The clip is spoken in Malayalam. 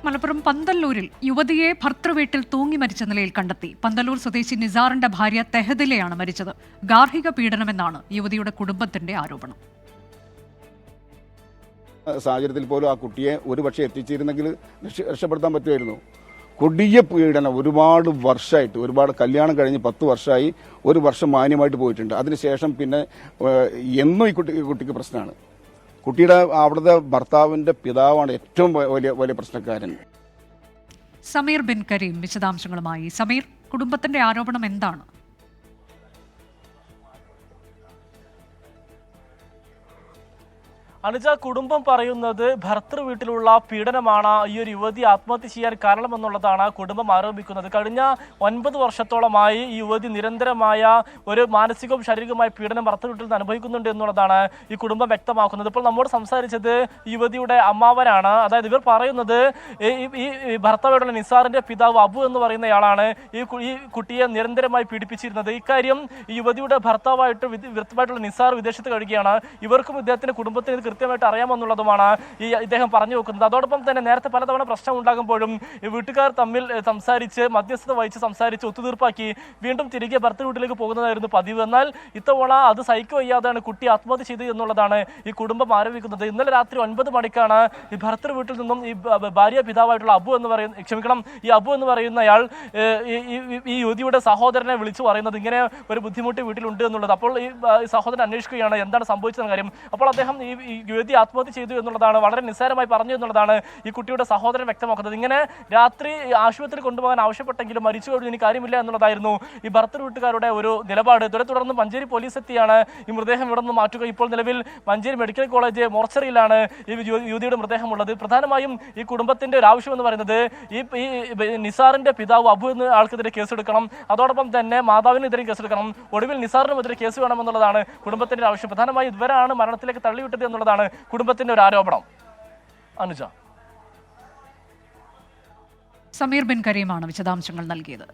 മലപ്പുറം പന്തല്ലൂരിൽ യുവതിയെ ഭർത്തൃവീട്ടിൽ തൂങ്ങി മരിച്ച നിലയിൽ കണ്ടെത്തി. പന്തല്ലൂർ സ്വദേശി നിസാറിന്റെ ഭാര്യ തെഹദിലയാണ് മരിച്ചത്. ഗാർഹിക പീഡനമെന്നാണ് യുവതിയുടെ കുടുംബത്തിന്റെ ആരോപണം. സാഹചര്യത്തിൽ പോലും ആ കുട്ടിയെ ഒരുപക്ഷെ എത്തിച്ചിരുന്നെങ്കിൽ രക്ഷപ്പെടുത്താൻ പറ്റുമായിരുന്നു. കൊടിയ പീഡനം ഒരുപാട് വർഷമായിട്ട്, ഒരുപാട് കല്യാണം കഴിഞ്ഞ് 10 വർഷമായി, ഒരു വർഷം മാന്യമായിട്ട് പോയിട്ടുണ്ട്. അതിനുശേഷം പിന്നെ എന്നും ഈ കുട്ടിക്ക് പ്രശ്നമാണ്. കുട്ടിയുടെ അവിടുത്തെ ഭർത്താവിന്റെ പിതാവാണ് ഏറ്റവും വലിയ പ്രശ്നക്കാരൻ. സമീർ ബിൻ കരീം വിശദാംശങ്ങളുമായി. സമീർ, കുടുംബത്തിന്റെ ആരോപണം എന്താണ്? അനുജ, കുടുംബം പറയുന്നത് ഭർത്തൃ വീട്ടിലുള്ള പീഡനമാണ് ഈ ഒരു യുവതി ആത്മഹത്യ ചെയ്യാൻ കാരണമെന്നുള്ളതാണ് കുടുംബം ആരോപിക്കുന്നത്. കഴിഞ്ഞ 9 വർഷത്തോളമായി ഈ യുവതി നിരന്തരമായ ഒരു മാനസികവും ശാരീരികവുമായ പീഡനം ഭർത്തൃ വീട്ടിൽ നിന്ന് അനുഭവിക്കുന്നുണ്ട് എന്നുള്ളതാണ് ഈ കുടുംബം വ്യക്തമാക്കുന്നത്. ഇപ്പോൾ നമ്മോട് സംസാരിച്ചത് യുവതിയുടെ അമ്മാവനാണ്. അതായത് ഇവർ പറയുന്നത് ഈ ഭർത്താവായിട്ടുള്ള നിസാറിന്റെ പിതാവ് അബു എന്ന് പറയുന്നയാളാണ് ഈ കുട്ടിയെ നിരന്തരമായി പീഡിപ്പിച്ചിരുന്നത്. ഇക്കാര്യം ഈ യുവതിയുടെ ഭർത്താവായിട്ടുള്ള നിസാർ വിദേശത്ത് കഴിയുകയാണ്. ഇവർക്കും ഇദ്ദേഹത്തിന്റെ കുടുംബത്തിന് കൃത്യമായിട്ട് അറിയാമെന്നുള്ളതുമാണ് ഇദ്ദേഹം പറഞ്ഞു വെക്കുന്നത്. അതോടൊപ്പം തന്നെ നേരത്തെ പലതവണ പ്രശ്നം ഉണ്ടാകുമ്പോഴും വീട്ടുകാർ തമ്മിൽ സംസാരിച്ച് മധ്യസ്ഥത വഹിച്ച് സംസാരിച്ച് ഒത്തുതീർപ്പാക്കി വീണ്ടും തിരികെ ഭർത്തൃ വീട്ടിലേക്ക് പോകുന്നതായിരുന്നു പതിവ്. എന്നാൽ ഇത്തവണ അത് സഹിക്കുക വയ്യാതെയാണ് കുട്ടി ആത്മഹത്യ ചെയ്തത് എന്നുള്ളതാണ് ഈ കുടുംബം ആരോപിക്കുന്നത്. ഇന്നലെ രാത്രി 9 മണിക്കാണ് ഈ ഭർത്തൃ വീട്ടിൽ നിന്നും ഈ ഭാര്യ പിതാവായിട്ടുള്ള ഈ അബു എന്ന് പറയുന്നയാൾ ഈ യുവതിയുടെ സഹോദരനെ വിളിച്ചു പറയുന്നത് ഇങ്ങനെ ഒരു ബുദ്ധിമുട്ട് വീട്ടിലുണ്ട് എന്നുള്ളത്. അപ്പോൾ ഈ സഹോദരൻ അന്വേഷിക്കുകയാണ് എന്താണ് സംഭവിച്ചതെന്ന കാര്യം. അപ്പോൾ അദ്ദേഹം ഈ യുവതി ആത്മഹത്യ ചെയ്തു എന്നുള്ളതാണ്, വളരെ നിസ്സാരമായി പറഞ്ഞു എന്നുള്ളതാണ് ഈ കുട്ടിയുടെ സഹോദരൻ വ്യക്തമാക്കുന്നത്. ഇങ്ങനെ രാത്രി ആശുപത്രി കൊണ്ടുപോകാൻ ആവശ്യപ്പെട്ടെങ്കിലും മരിച്ചു കഴിഞ്ഞു ഇനി കാര്യമില്ല എന്നുള്ളതായിരുന്നു ഈ ഭർത്തൃ വീട്ടുകാരുടെ ഒരു നിലപാട്. തുടർന്ന് മഞ്ചേരി പോലീസ് എത്തിയാണ് ഈ മൃതദേഹം ഇവിടെ നിന്ന് മാറ്റുക. ഇപ്പോൾ നിലവിൽ മഞ്ചേരി മെഡിക്കൽ കോളേജ് മോർച്ചറിയിലാണ് ഈ യുവതിയുടെ മൃതദേഹം ഉള്ളത്. പ്രധാനമായും ഈ കുടുംബത്തിന്റെ ഒരു ആവശ്യം എന്ന് പറയുന്നത് ഈ നിസാറിന്റെ പിതാവ് അബു എന്ന ആൾക്കെതിരെ കേസെടുക്കണം, അതോടൊപ്പം തന്നെ മാതാവിനെതിരെ കേസെടുക്കണം, ഒടുവിൽ നിസാറിനെതിരെ കേസ് വേണമെന്നുള്ളതാണ് കുടുംബത്തിന്റെ ആവശ്യം. പ്രധാനമായും ഇവരാണ് മരണത്തിലേക്ക് തള്ളിവിട്ടത് എന്നുള്ളതാണ് കുടുംബത്തിന്റെ ഒരു ആരോപണം. അനുജ, സമീർ ബിൻ കരീമാണ് വിശദാംശങ്ങൾ നൽകിയത്.